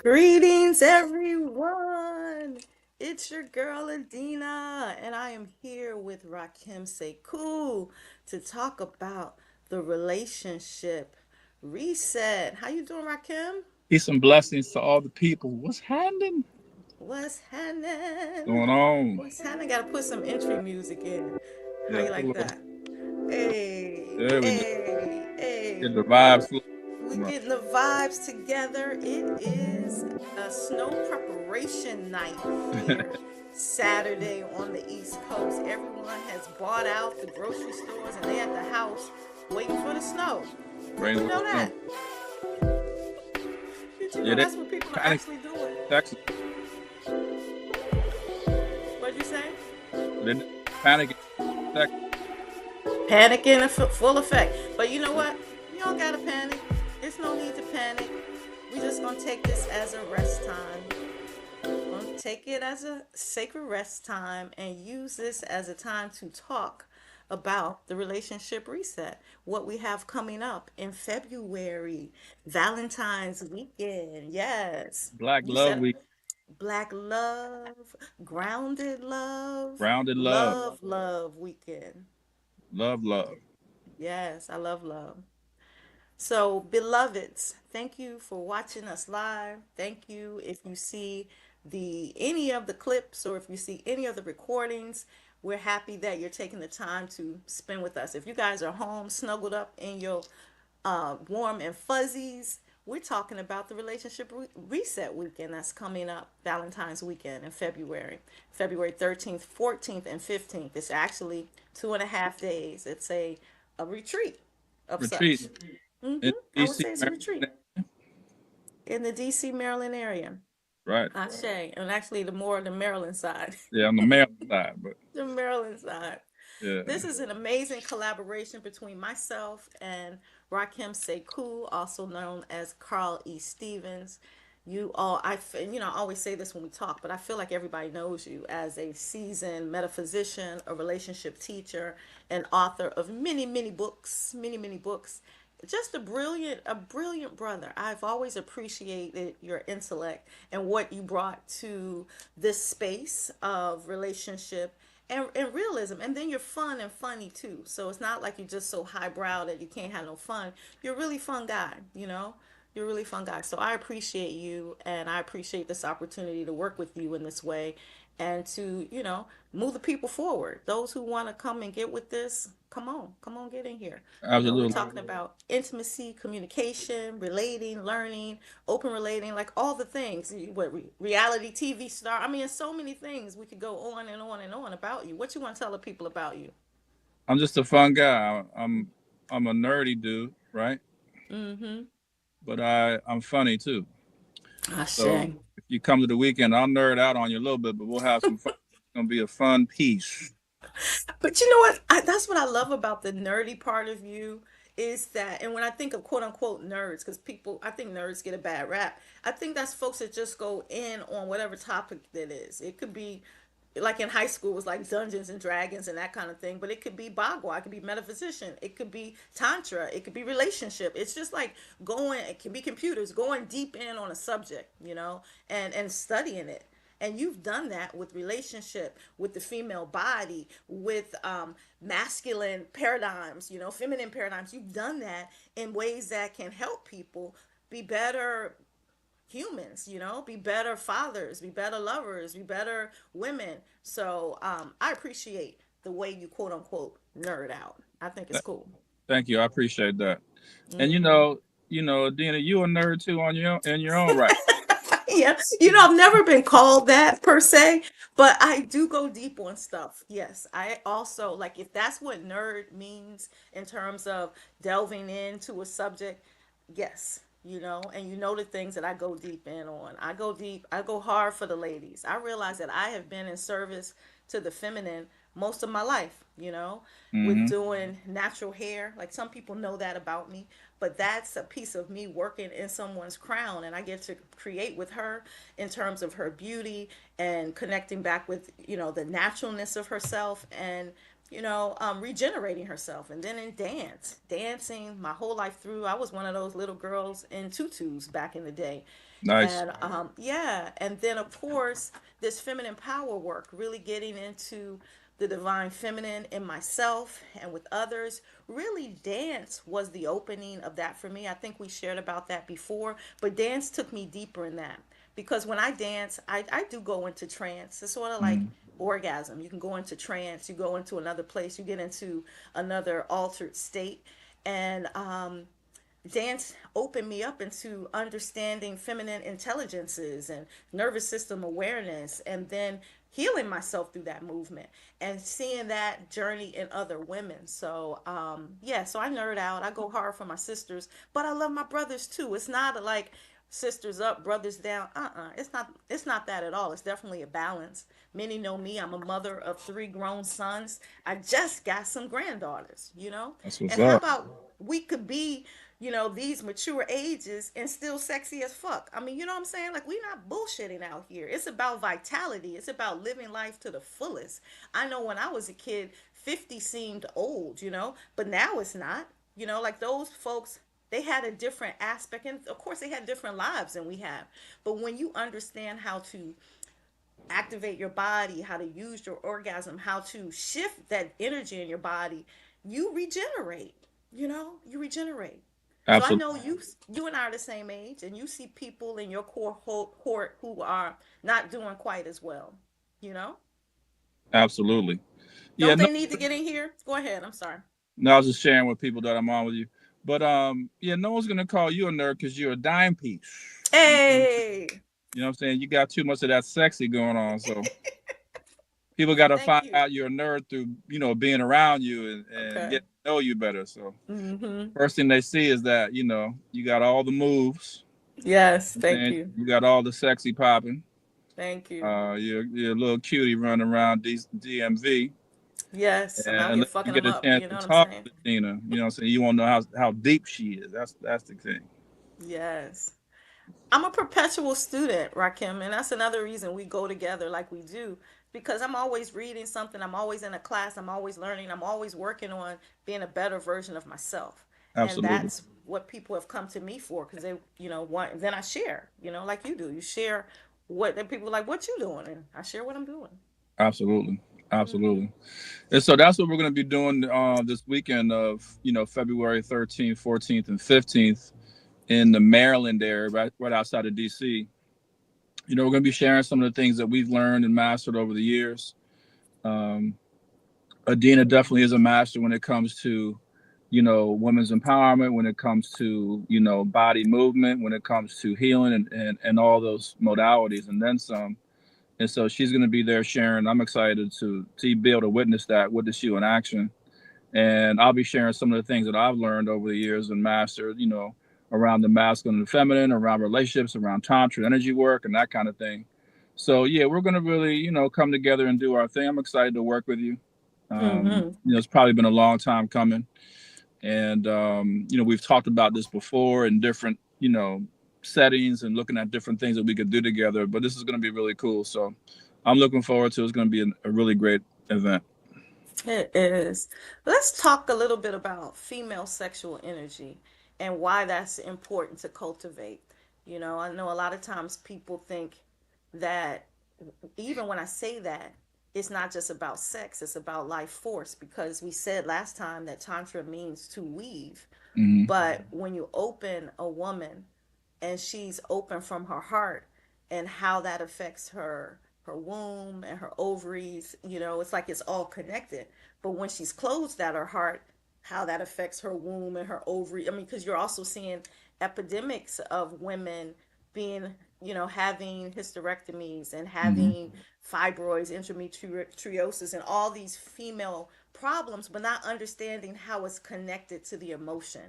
Greetings, everyone. It's your girl Adina, and I am here with Rakim Sekou to talk about the relationship reset. How you doing, Rakim? Peace and blessings to all the people. What's happening? What's happening? Going on? What's happening? Got to put some entry music in. How Yeah, you like that? Hey, there we go. hey, hey. Get the vibes flowing. We Right. getting the vibes together. It is a snow preparation night here. Saturday on the East Coast. Everyone has bought out the grocery stores and they at the house waiting for the snow. Did Ready you for the know snow. that? Did you Yeah, know they that's what people are panic actually doing? Texas. What'd you say? They panic Texas. Panicking in full effect. But you know what? You don't gotta panic. There's no need to panic. We just gonna take this as a rest time. Well, take it as a sacred rest time and use this as a time to talk about the relationship reset. What we have coming up in February, Valentine's weekend. Yes. Black You love said week. Black love, grounded love, Grounded love. love weekend. Love, love. Yes, I love love. So, beloveds, thank you for watching us live. Thank you if you see the any of the clips or if you see any of the recordings. We're happy that you're taking the time to spend with us. If you guys are home, snuggled up in your warm and fuzzies, we're talking about the relationship reset weekend that's coming up, Valentine's weekend in February, February 13th, 14th, and 15th. It's actually 2.5 days. It's a retreat of Retreat such. in I would DC. say it's a retreat in the DC, Maryland area. Right. I say, and actually the more the Maryland side. Yeah, on the male side, but The Maryland side. yeah. This is an amazing collaboration between myself and Rakim Sekou, also known as Carl E. Stevens. You all, I always say this when we talk, but I feel like everybody knows you as a seasoned metaphysician, a relationship teacher, and author of many books. Just a brilliant brother. I've always appreciated your intellect and what you brought to this space of relationship and realism. And then you're fun and funny too. So it's not like you're just so highbrow that you can't have no fun. You're a really fun guy, you know? You're a really fun guy. So I appreciate you and I appreciate this opportunity to work with you in this way and to, move the people forward. Those who want to come and get with this, come on, get in here. We're Absolutely. talking about intimacy, communication, relating, learning, open relating, like all the things. What reality TV star? I mean, so many things we could go on and on and on about you. What you want to tell the people about you? I'm just a fun guy. I'm a nerdy dude, right? Mm-hmm. But I'm funny too. So Ashe. if you come to the weekend, I'll nerd out on you a little bit, but we'll have some fun. It's gonna be a fun piece. But you know what? That's what I love about the nerdy part of you is that, and when I think of quote unquote nerds, because people, I think nerds get a bad rap. I think that's folks that just go in on whatever topic that is. It could be like in high school it was like Dungeons and Dragons and that kind of thing, but it could be Bagua, it could be metaphysician, it could be Tantra, it could be relationship. It's just like going, it can be computers, going deep in on a subject, and studying it. And you've done that with relationship, with the female body, with masculine paradigms, feminine paradigms. You've done that in ways that can help people be better humans, be better fathers, be better lovers, be better women. So I appreciate the way you quote unquote nerd out. I think it's Th- cool. Thank you. I appreciate that. And Dina, you a nerd too on your in your own right. Yeah, I've never been called that per se, but I do go deep on stuff. Yes, I also like if that's what nerd means in terms of delving into a subject. Yes, and the things that I go deep in on. I go deep, I go hard for the ladies. I realize that I have been in service to the feminine most of my life, with Mm-hmm. doing natural hair. Like some people know that about me, but that's a piece of me working in someone's crown and I get to create with her in terms of her beauty and connecting back with, the naturalness of herself and regenerating herself. And then in dancing my whole life through. I was one of those little girls in tutus back in the day. Nice. And yeah, and then of course, this feminine power work, really getting into the divine feminine in myself and with others. Really, dance was the opening of that for me. I think we shared about that before, but dance took me deeper in that because when I dance, I do go into trance. It's sort of like Mm, orgasm. You can go into trance, you go into another place, you get into another altered state. And dance opened me up into understanding feminine intelligences and nervous system awareness, and then healing myself through that movement and seeing that journey in other women. So yeah, so I nerd out, I go hard for my sisters, but I love my brothers too. It's not like sisters up, brothers down. It's not that at all. It's definitely a balance. Many know me, I'm a mother of three grown sons. I just got some granddaughters. that's what's And how up. about we could be, these mature ages and still sexy as fuck? I mean, you know what I'm saying? Like, we not bullshitting out here. It's about vitality. It's about living life to the fullest. I know when I was a kid, 50 seemed old, but now it's not. Like those folks, they had a different aspect, and of course they had different lives than we have. But when you understand how to activate your body, how to use your orgasm, how to shift that energy in your body, you regenerate. You regenerate. So I Absolutely. know you and I are the same age, and you see people in your cohort who are not doing quite as well. You know, Absolutely. Yeah. don't No, they need to get in here? Go ahead. I'm sorry. no, I was just sharing with people that I'm on with you. But yeah, no one's gonna call you a nerd because you're a dime piece. Hey, You know what I'm saying? You got too much of that sexy going on. So people got to thank find you. out you're a nerd through, being around you and Okay. get to know you better. So Mm-hmm. first thing they see is that, you got all the moves. Yes. Thank And you. you got all the sexy popping. Thank you. You're a little cutie running around DMV. Yes, I'm And out here unless you fucking get them a up. chance You know to what I'm talk saying? to Dina, what I'm saying? You won't know how deep she is. That's the thing. Yes. I'm a perpetual student, Rakim, and that's another reason we go together like we do. Because I'm always reading something, I'm always in a class, I'm always learning, I'm always working on being a better version of myself. And Absolutely. that's what people have come to me for, because they, want. Then I share, like you do. You share what then people are like, what you doing, and I share what I'm doing. Absolutely. Mm-hmm. Absolutely. And so that's what we're going to be doing this weekend of, February 13th, 14th, and 15th in the Maryland area, right outside of DC. We're going to be sharing some of the things that we've learned and mastered over the years. Um, Adina definitely is a master when it comes to, women's empowerment, when it comes to, body movement, when it comes to healing and all those modalities and then some. And so she's going to be there sharing. I'm excited to be able to witness you in action. And I'll be sharing some of the things that I've learned over the years and mastered, around the masculine and feminine, around relationships, around tantra, energy work, and that kind of thing. So yeah, we're gonna really, come together and do our thing. I'm excited to work with you. Mm-hmm. It's probably been a long time coming, and we've talked about this before in different, settings and looking at different things that we could do together. But this is gonna be really cool. So I'm looking forward to it. It's gonna be a really great event. It is. Let's talk a little bit about female sexual energy and why that's important to cultivate. I know a lot of times people think that even when I say that, it's not just about sex, it's about life force, because we said last time that Tantra means to weave. Hmm. But when you open a woman and she's open from her heart, and how that affects her womb and her ovaries, it's like it's all connected. But when she's closed at her heart, how that affects her womb and her ovary. I mean, because you're also seeing epidemics of women being, having hysterectomies and Hmm. having fibroids, endometriosis, and all these female problems, but not understanding how it's connected to the emotion,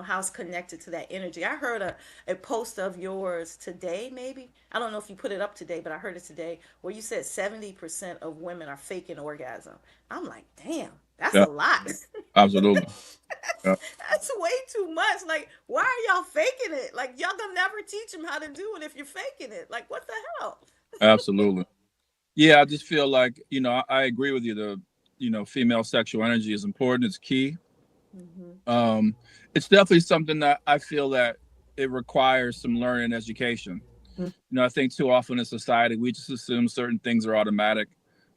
how it's connected to that energy. I heard a post of yours today, maybe. I don't know if you put it up today, but I heard it today where you said 70% of women are faking orgasm. I'm like, damn, that's Yeah, a lot. absolutely. Yeah, That's way too much. Like, why are y'all faking it? Like, y'all gonna never teach them how to do it if you're faking it. Like, what the hell? absolutely. Yeah, I just feel like I agree with you. female sexual energy is important. It's key. Mm-hmm. Um, it's definitely something that I feel that it requires some learning and education. I think too often in society we just assume certain things are automatic.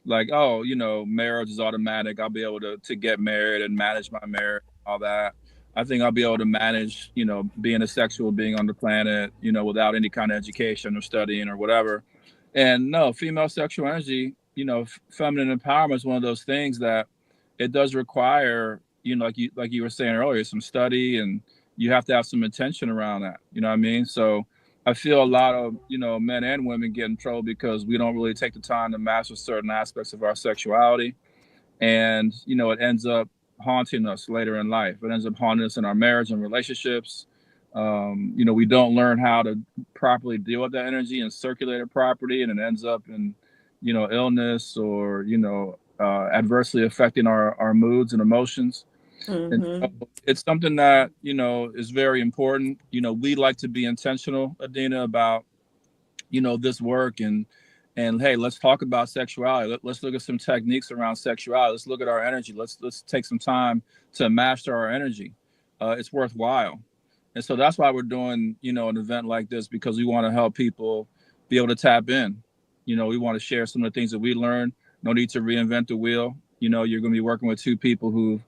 Like, oh, marriage is automatic. I'll be able to get married and manage my marriage, all that. I think I'll be able to manage, being a sexual being on the planet, without any kind of education or studying or whatever. And no, female sexual energy, feminine empowerment is one of those things that it does require, like you were saying earlier, some study, and you have to have some intention around that. You know what I mean? So I feel a lot of men and women get in trouble because we don't really take the time to master certain aspects of our sexuality, and it ends up haunting us later in life. It ends up haunting us in our marriage and relationships. We don't learn how to properly deal with that energy and circulate it properly, and it ends up in illness, or adversely affecting our moods and emotions. And so Mm-hmm. it's something that is very important. We like to be intentional, Adina, about this work, and hey, let's talk about sexuality. Let's look at some techniques around sexuality. Let's look at our energy. Let's take some time to master our energy. It's worthwhile. And so that's why we're doing an event like this, because we want to help people be able to tap in. We want to share some of the things that we learned. No need to reinvent the wheel. You're going to be working with two people who've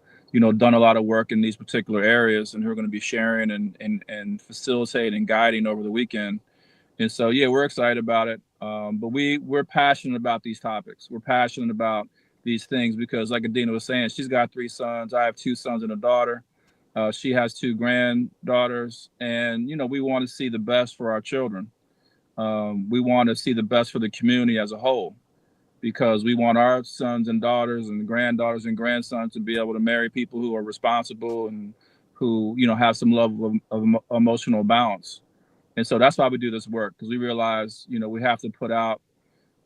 done a lot of work in these particular areas, and who are going to be sharing and facilitating and guiding over the weekend. And so, yeah, we're excited about it. But we're passionate about these topics. We're passionate about these things because, like Adina was saying, she's got three sons. I have two sons and a daughter. She has two granddaughters, and we want to see the best for our children. We want to see the best for the community as a whole, because we want our sons and daughters and granddaughters and grandsons to be able to marry people who are responsible and who have some level of emotional balance. And so that's why we do this work, because we realize we have to put out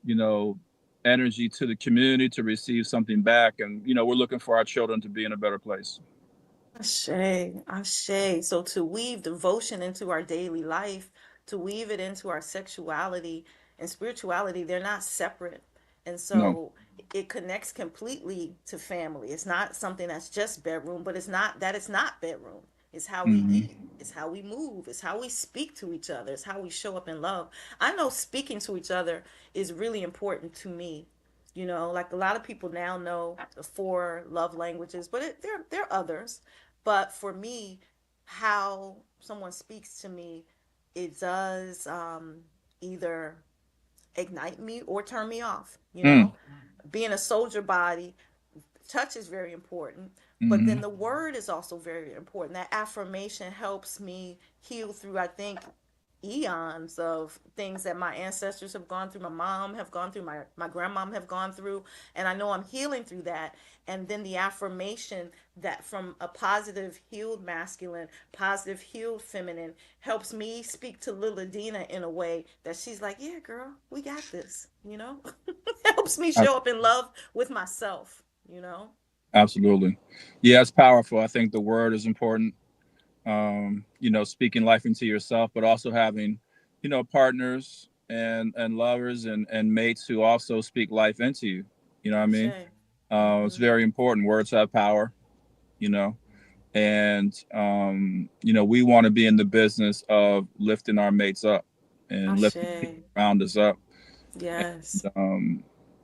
you know energy to the community to receive something back, and we're looking for our children to be in a better place. Ashe, ashe. So to weave devotion into our daily life, to weave it into our sexuality and spirituality, they're not separate. And No. so it connects completely to family. It's not something that's just bedroom, but it's not bedroom. It's how we Hmm. eat, it's how we move, it's how we speak to each other, it's how we show up in love. I know speaking to each other is really important to me. Like a lot of people now know the four love languages, but there are others. But for me, how someone speaks to me, it does either ignite me or turn me off. Mm. Being a soldier body, touch is very important, but Hmm. then the word is also very important. That affirmation helps me heal through, I think, eons of things that my ancestors have gone through, my mom have gone through, my grandmom have gone through, and I know I'm healing through that. And then the affirmation that from a positive healed masculine, positive healed feminine, helps me speak to Lil Adina in a way that she's like, yeah, girl, we got this. Helps me show up in love with myself. Absolutely. Yeah, it's powerful. I think the word is important. Speaking life into yourself, but also having partners and lovers and mates who also speak life into you. You know what I mean? Ashe. It's Mm-hmm. very important. Words have power. you know and we want to be in the business of lifting our mates up and lifting people Ashe. around us up. Yes.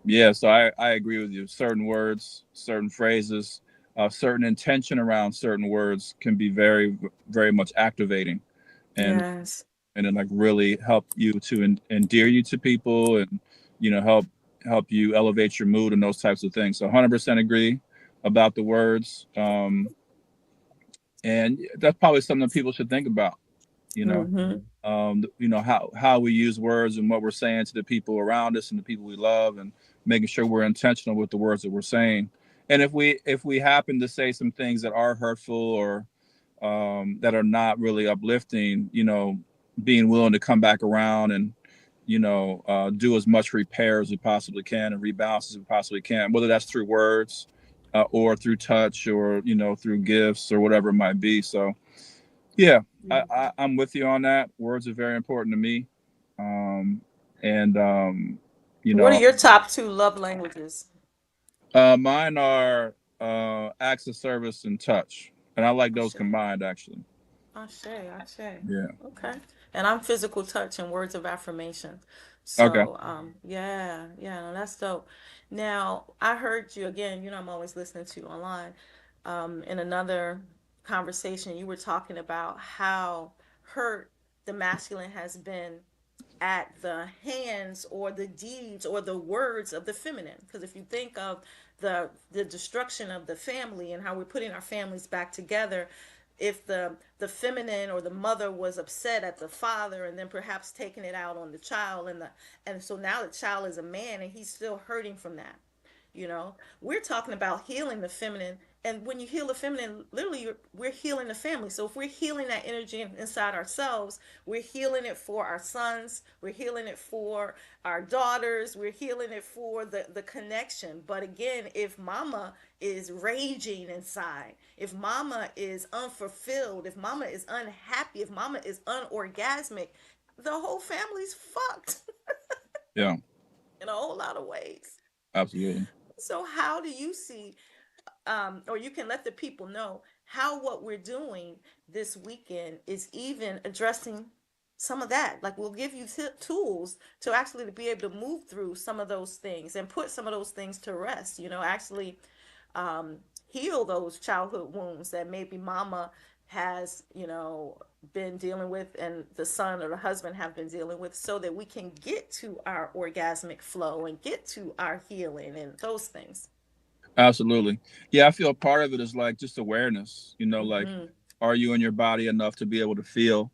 Yeah, so I agree with you. Certain words, certain phrases, certain intention around certain words can be very, very much activating, and Yes. then like really help you to endear you to people, and help you elevate your mood and those types of things. So 100% agree about the words. And that's probably something that people should think about. You know, Mm-hmm. how we use words and what we're saying to the people around us and the people we love, and making sure we're intentional with the words that we're saying. And if we happen to say some things that are hurtful, or that are not really uplifting, being willing to come back around and do as much repair as we possibly can and rebalance as we possibly can, whether that's through words, or through touch, or through gifts or whatever it might be. So yeah, I'm with you on that. Words are very important to me. Um, and you What are know, your top two love languages? Mine are acts of service and touch, and I like those Ashe, combined actually. ashe, ashe. Yeah. Okay. And I'm physical touch and words of affirmation. Okay. So, yeah, yeah, no, that's dope. Now, I heard you again, I'm always listening to you online. In another conversation, you were talking about how hurt the masculine has been at the hands or the deeds or the words of the feminine. Because if you think of the destruction of the family and how we're putting our families back together, if the feminine or the mother was upset at the father and then perhaps taking it out on the child, and so now the child is a man and he's still hurting from that. We're talking about healing the feminine, and when you heal the feminine, literally we're healing the family. So if we're healing that energy inside ourselves, we're healing it for our sons, we're healing it for our daughters, we're healing it for the connection. But again, if mama is raging inside, if mama is unfulfilled, if mama is unhappy, if mama is unorgasmic, the whole family's fucked Yeah. in a whole lot of ways. Absolutely. So how do you see, or you can let the people know how what we're doing this weekend is even addressing some of that? Like, we'll give you tools to actually to be able to move through some of those things and put some of those things to rest. Actually heal those childhood wounds that maybe mama has been dealing with, and the son or the husband have been dealing with, so that we can get to our orgasmic flow and get to our healing and those things. Absolutely. Yeah, I feel part of it is like just awareness, like Mm-hmm. are you in your body enough to be able to feel?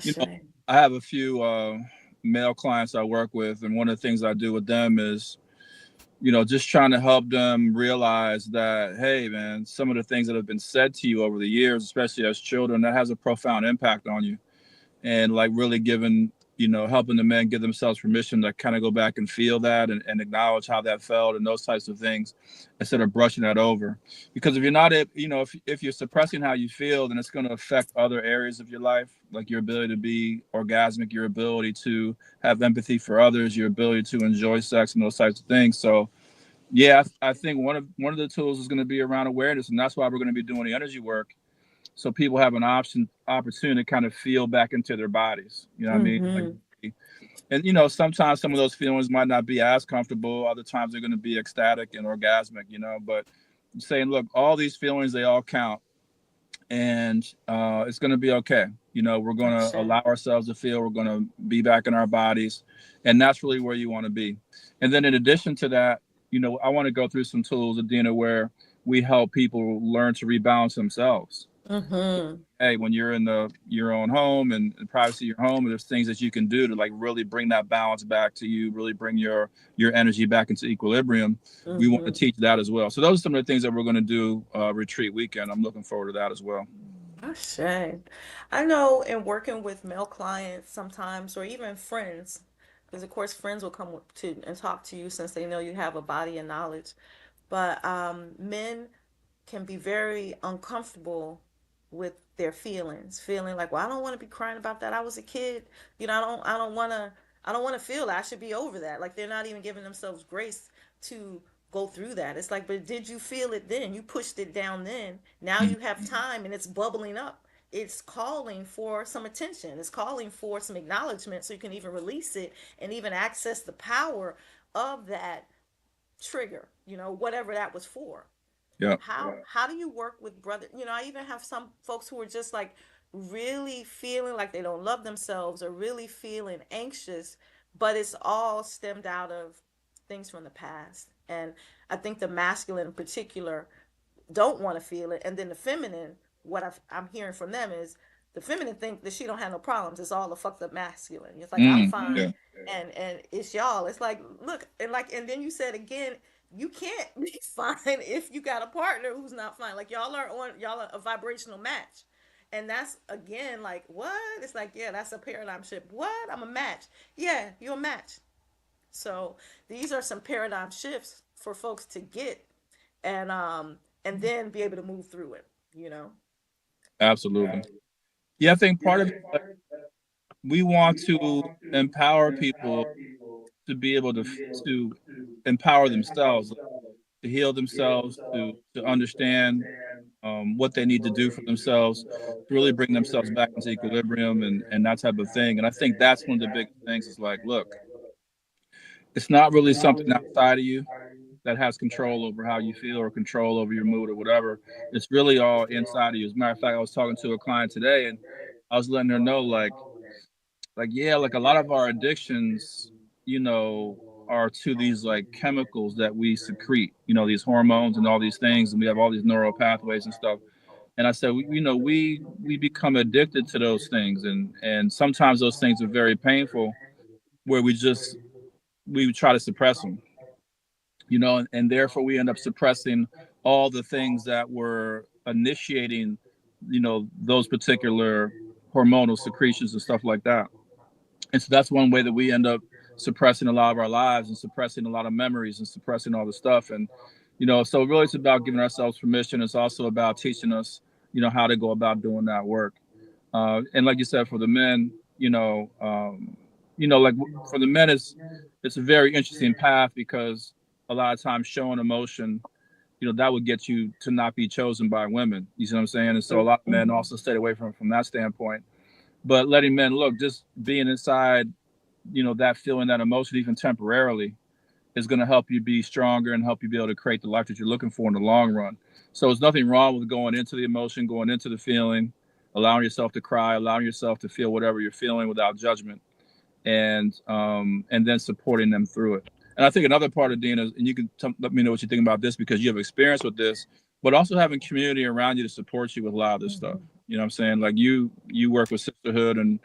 You know, Ashe. I have a few male clients I work with, and one of the things I do with them is, just trying to help them realize that, hey, man, some of the things that have been said to you over the years, especially as children, that has a profound impact on you. And like really giving, helping the men give themselves permission to kind of go back and feel that and acknowledge how that felt and those types of things instead of brushing that over. Because if you're not, if you're suppressing how you feel, then it's going to affect other areas of your life, like your ability to be orgasmic, your ability to have empathy for others, your ability to enjoy sex and those types of things. So yeah, I think one of the tools is going to be around awareness, and that's why we're going to be doing the energy work, so people have an opportunity to kind of feel back into their bodies. You know what I mean? Like, Mm-hmm. and sometimes some of those feelings might not be as comfortable. Other times they're going to be ecstatic and orgasmic. But saying, look, all these feelings, they all count, and it's going to be okay. We're going to Ashe. allow ourselves to feel. We're going to be back in our bodies, and that's really where you want to be. And then in addition to that, I want to go through some tools, Adina, where we help people learn to rebalance themselves. Mm-hmm. Hey, when you're in your own home and the privacy of your home, there's things that you can do to like really bring that balance back to you, really bring your energy back into equilibrium. We want to Mm-hmm. teach that as well. So those are some of the things that we're going to do retreat weekend. I'm looking forward to that as well. Ashe. I know in working with male clients sometimes, or even friends, because of course friends will come to and talk to you since they know you have a body of knowledge. But men can be very uncomfortable with their feelings, feeling like, well, I don't want to be crying about that. I was a kid. I don't want to feel that. I should be over that. Like, they're not even giving themselves grace to go through that. It's like, but did you feel it then? You pushed it down then. Now Mm, you have time and it's bubbling up. It's calling for some attention. It's calling for some acknowledgement so you can even release it and even access the power of that trigger, whatever that was for. yeah, How do you work with brother? I even have some folks who are just like really feeling like they don't love themselves or really feeling anxious, but it's all stemmed out of things from the past. And I think the masculine in particular don't want to feel it, and then the feminine, what I'm hearing from them is the feminine think that she don't have no problems. It's all the fucked up masculine. It's like, I'm fine. yeah, And it's y'all. It's like, look, and then you said again, you can't be fine if you got a partner who's not fine. Like, y'all are a vibrational match. And that's again like, what? It's like, yeah, that's a paradigm shift. What? I'm a match. Yeah, you're a match. So these are some paradigm shifts for folks to get, and then be able to move through it, you know. absolutely. Yeah, I think part of it, like, we want to empower people to be able to empower themselves. to heal themselves, to understand what they need to do for themselves, to really bring themselves back into equilibrium and that type of thing. And I think that's one of the biggest things is like, look, it's not really something outside of you that has control over how you feel or control over your mood or whatever. It's really all inside of you. As a matter of fact, I was talking to a client today and I was letting her know yeah, like a lot of our addictions, you know, are to these like chemicals that we secrete, you know, these hormones and all these things, and we have all these neural pathways and stuff. And I said, we become addicted to those things, and sometimes those things are very painful, where we try to suppress them, you know, and therefore we end up suppressing all the things that were initiating, you know, those particular hormonal secretions and stuff like that. And so that's one way that we end up suppressing a lot of our lives and suppressing a lot of memories and suppressing all the stuff. And, you know, so really it's about giving ourselves permission. It's also about teaching us, you know, how to go about doing that work. And like you said, for the men, like for the men, it's a very interesting path because a lot of times showing emotion, you know, that would get you to not be chosen by women. You see what I'm saying? And so a lot of men Mm-hmm. also stay away from that standpoint. But letting men look, just being inside, you know, that feeling, that emotion, even temporarily, is going to help you be stronger and help you be able to create the life that you're looking for in the long run. So there's nothing wrong with going into the emotion, going into the feeling, allowing yourself to cry, allowing yourself to feel whatever you're feeling without judgment, and then supporting them through it. And I think another part of Dina, and you can let me know what you think about this because you have experience with this, but also having community around you to support you with a lot of this stuff. Mm-hmm. You know what I'm saying? Like you work with sisterhood and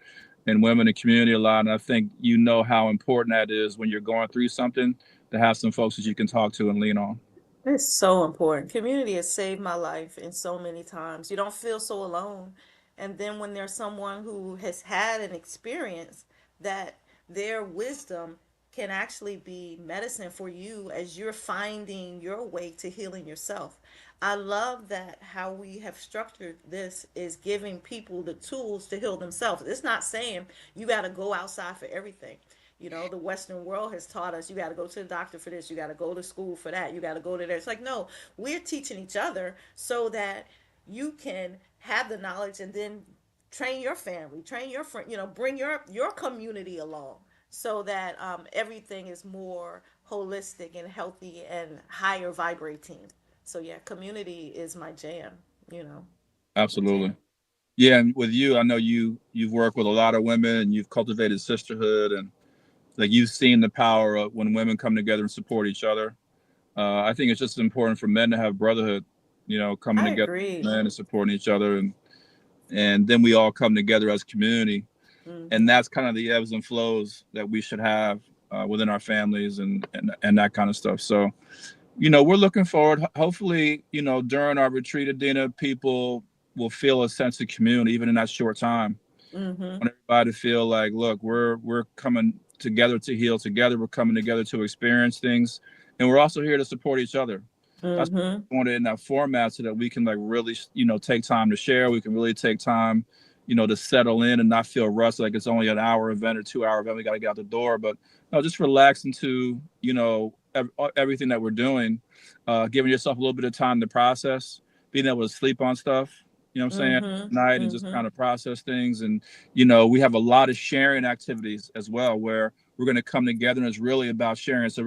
women and community a lot, and I think you know how important that is when you're going through something to have some folks that you can talk to and lean on. It's so important. Community has saved my life in so many times. You don't feel so alone. And then when there's someone who has had an experience, that their wisdom can actually be medicine for you as you're finding your way to healing yourself. I love that how we have structured this is giving people the tools to heal themselves. It's not saying you got to go outside for everything. You know, the Western world has taught us you got to go to the doctor for this, you got to go to school for that, you got to go to there. It's like, no, we're teaching each other so that you can have the knowledge and then train your family, train your friend, bring your community along so that everything is more holistic and healthy and higher vibrating. So yeah, community is my jam, you know, my Absolutely. jam. Yeah, and with you, I know you've worked with a lot of women and you've cultivated sisterhood and like you've seen the power of when women come together and support each other. I think it's just important for men to have brotherhood, you know, coming I together, agree. men and supporting each other, and then we all come together as a community, and Mm-hmm. that's kind of the ebbs and flows that we should have within our families and that kind of stuff. So, you know, we're looking forward. Hopefully, you know, during our retreat at dinner, people will feel a sense of community even in that short time. Mm-hmm. I want everybody to feel like, look, we're coming together to heal together. We're coming together to experience things, and we're also here to support each other. That's Mm-hmm. why I want it in that format so that we can like really, you know, take time to share. We can really take time, you know, to settle in and not feel rushed like it's only an hour event or 2 hour event. We got to get out the door, but no, just relax into, you know, everything that we're doing, giving yourself a little bit of time to process, being able to sleep on stuff. You know what I'm saying? Mm-hmm. Night and just Mm-hmm. kind of process things. And, you know, we have a lot of sharing activities as well where we're going to come together and it's really about sharing. So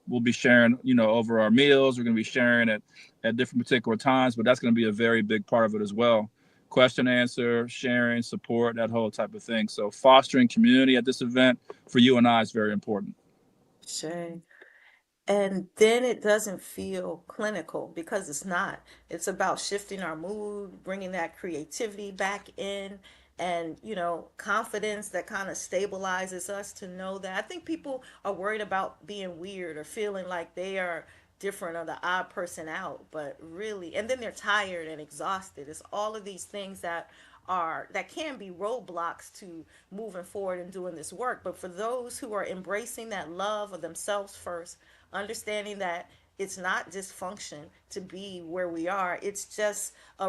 we'll be sharing, you know, over our meals. We're going to be sharing at different particular times, but that's going to be a very big part of it as well. Question, answer, sharing, support, that whole type of thing. So fostering community at this event for you and I is very important. Shay. And then it doesn't feel clinical because it's not. It's about shifting our mood, bringing that creativity back in, and confidence that kind of stabilizes us to know that. I think people are worried about being weird or feeling like they are different or the odd person out, but really, and then they're tired and exhausted. It's all of these things that can be roadblocks to moving forward and doing this work. But for those who are embracing that love of themselves first, understanding that it's not just function to be where we are, it's just a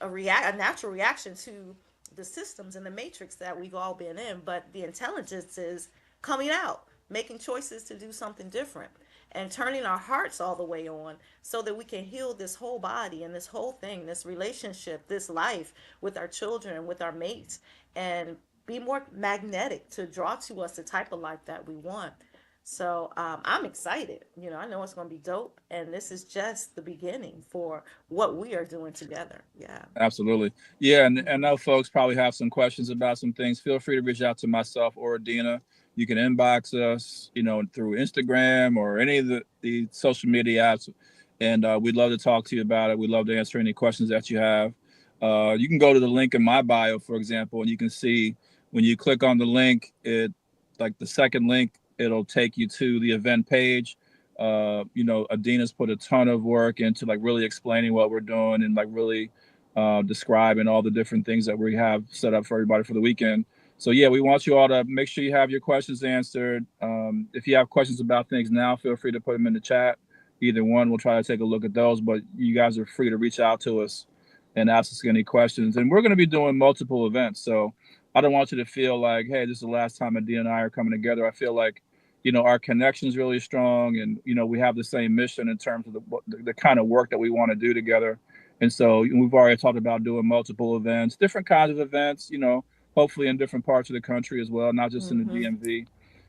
natural reaction to the systems and the matrix that we've all been in, but the intelligence is coming out, making choices to do something different. and turning our hearts all the way on so that we can heal this whole body and this whole thing, this relationship, this life with our children, with our mates, and be more magnetic to draw to us the type of life that we want. So I'm excited. I know it's going to be dope, and this is just the beginning for what we are doing together. Yeah. Absolutely. Yeah. And I know folks probably have some questions about some things. Feel free to reach out to myself or Adina. You can inbox us, through Instagram or any of the social media apps. And we'd love to talk to you about it. We'd love to answer any questions that you have. You can go to the link in my bio, for example, and you can see when you click on the link, like the second link, it'll take you to the event page. Adina's put a ton of work into like really explaining what we're doing and like really describing all the different things that we have set up for everybody for the weekend. So yeah, we want you all to make sure you have your questions answered. If you have questions about things now, feel free to put them in the chat. Either one, we'll try to take a look at those. But you guys are free to reach out to us and ask us any questions. And we're going to be doing multiple events, so I don't want you to feel like, hey, this is the last time Adina and I are coming together. I feel like our connection is really strong, and we have the same mission in terms of the kind of work that we want to do together. And so we've already talked about doing multiple events, different kinds of events, hopefully in different parts of the country as well, not just in the Mm-hmm. DMV.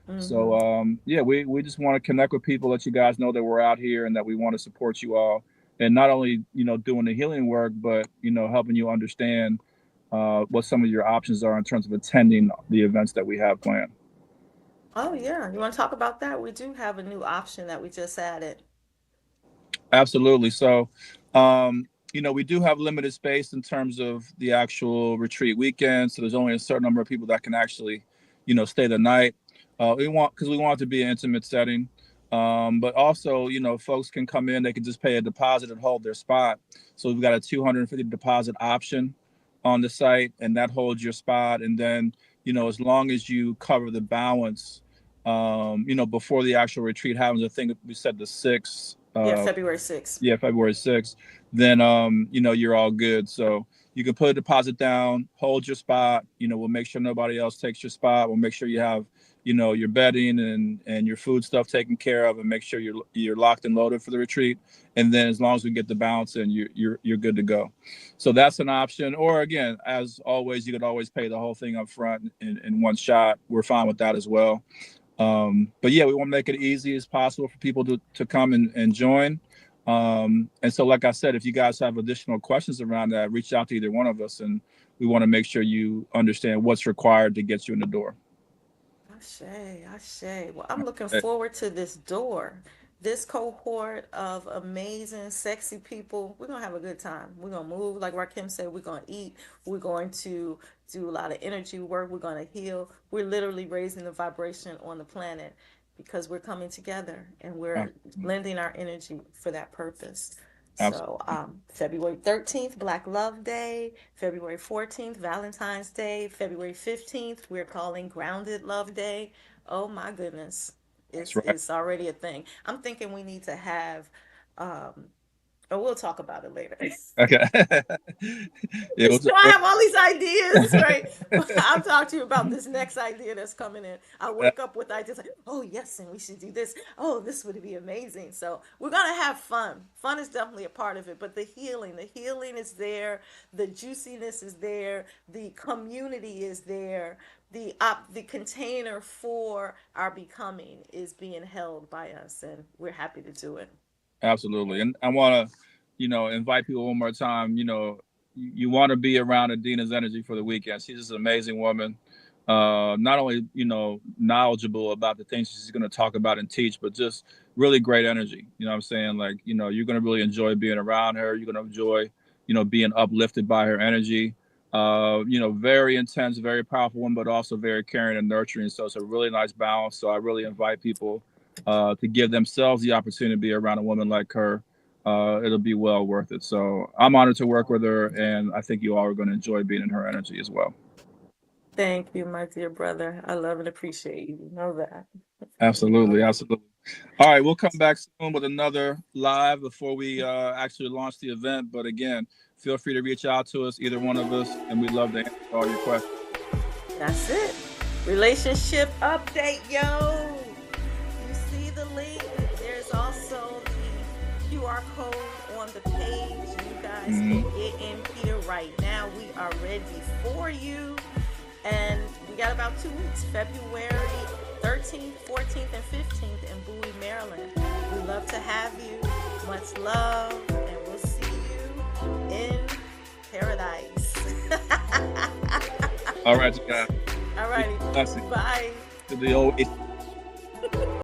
Mm-hmm. So yeah, we just want to connect with people, let you guys know that we're out here and that we want to support you all, and not only doing the healing work, but helping you understand what some of your options are in terms of attending the events that we have planned. Oh yeah, you want to talk about that? We do have a new option that we just added. Absolutely. So, we do have limited space in terms of the actual retreat weekend. So there's only a certain number of people that can actually, stay the night. We want it to be an intimate setting. But also, folks can come in, they can just pay a deposit and hold their spot. So we've got a 250 deposit option on the site, and that holds your spot. And then, as long as you cover the balance, before the actual retreat happens, I think we said the 6th, Yeah, February 6th. yeah, February 6th, then you're all good. So you can put a deposit down, hold your spot. We'll make sure nobody else takes your spot. We'll make sure you have, your bedding and your food stuff taken care of, and make sure you're locked and loaded for the retreat. And then as long as we get the balance in, you're good to go. So that's an option. Or again, as always, you could always pay the whole thing up front in one shot. We're fine with that as well. But yeah, we want to make it easy as possible for people to come and join. And so, like I said, if you guys have additional questions around that, reach out to either one of us, and we want to make sure you understand what's required to get you in the door. Ashe, Ashe. Well, I'm looking Hey, forward to this door, this cohort of amazing, sexy people. We're gonna have a good time. We're gonna move, like Rakim said. We're gonna eat. We're going to do a lot of energy work. We're gonna heal. We're literally raising the vibration on the planet because we're coming together and we're absolutely. lending our energy for that purpose. So, Absolutely. February 13th, Black Love Day. February 14th, Valentine's Day. February 15th, we're calling Grounded Love Day. Oh my goodness. That's It's, right. it's already a thing. I'm thinking we need to have, or we'll talk about it later. Okay. Yeah, So I have all these ideas, right? I'll talk to you about this next idea that's coming in. I wake up with ideas like, oh yes, and we should do this. Oh, this would be amazing. So we're gonna have fun. Fun is definitely a part of it, but the healing is there. The juiciness is there. The community is there. The container for our becoming is being held by us, and we're happy to do it. Absolutely. And I want to, invite people one more time. You want to be around Adina's energy for the weekend. She's just an amazing woman. Not only, knowledgeable about the things she's going to talk about and teach, but just really great energy. You know what I'm saying? Like, you're going to really enjoy being around her. You're going to enjoy, being uplifted by her energy. Very intense, very powerful one, but also very caring and nurturing. So it's a really nice balance. So I really invite people to give themselves the opportunity to be around a woman like her. It'll be well worth it. So I'm honored to work with her, and I think you all are going to enjoy being in her energy as well. Thank you, my dear brother. I love and appreciate you. You know that. Absolutely, absolutely. All right, we'll come back soon with another live before we actually launch the event. But again, feel free to reach out to us, either one of us, and we'd love to answer all your questions. That's it. Relationship update, yo. You see the link? There's all on the page. You guys Mm-hmm. can get in here right now. We are ready for you. And we got about 2 weeks, February 13th, 14th, and 15th in Bowie, Maryland. We love to have you. Much love, and we'll see you in paradise. All right, you guys. All righty. Blessing Bye. to the old